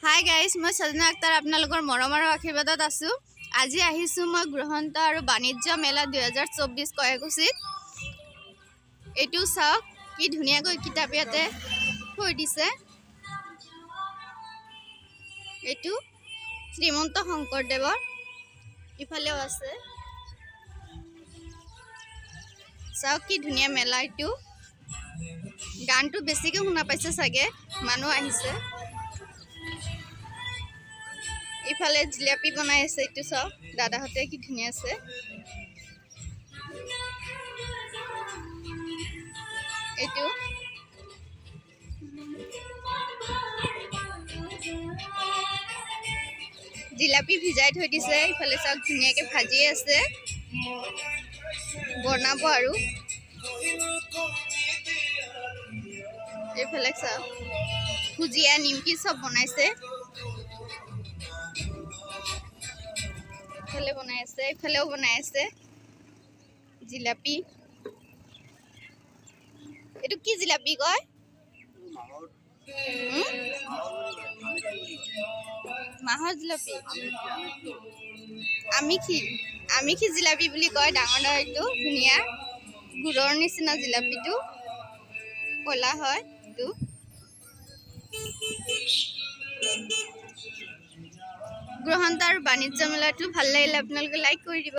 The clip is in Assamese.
হাই গাইজ, মই সাজনা আক্তাৰ আপোনালোকৰ মৰমৰ আশীৰ্বাদত আছোঁ। আজি আহিছোঁ মই গ্ৰহন্ত আৰু বাণিজ্য মেলা 2024 কয়াকুছিত। এইটো চাওক কি ধুনীয়াকৈ কিতাপ ইয়াতে থৈ দিছে। এইটো শ্ৰীমন্ত শংকৰদেৱৰ, ইফালেও আছে। চাওক কি ধুনীয়া মেলা। এইটো গানটো বেছিকৈ শুনা পাইছে চাগে, মানুহ আহিছে। ইফালে জিলাপি বনাই আছে। এইটো চাওক দাদাহঁতে কি ধুনীয়া আছে। এইটো জিলাপি ভিজাই থৈ দিছে। ইফালে চাওক ধুনীয়াকৈ ভাজি আছে, বনাব আৰু। এইফালে চাওক ভুজিয়া নিমকি চব বনাইছে। ইফালে বনাই আছে, ইফালেও বনাই আছে জিলাপি। এইটো কি জিলাপি কয়? মাহৰ জিলাপি, আমিখি জিলাপি বুলি কয়। ডাঙৰ ডাঙৰ এইটো ধুনীয়া গুড়ৰ নিচিনা জিলাপিটো, ক'লা হয়। এইটো গ্ৰহন্ত আৰু বাণিজ্য মেলাটো ভাল লাগিলে আপোনালোকে লাইক কৰি দিব।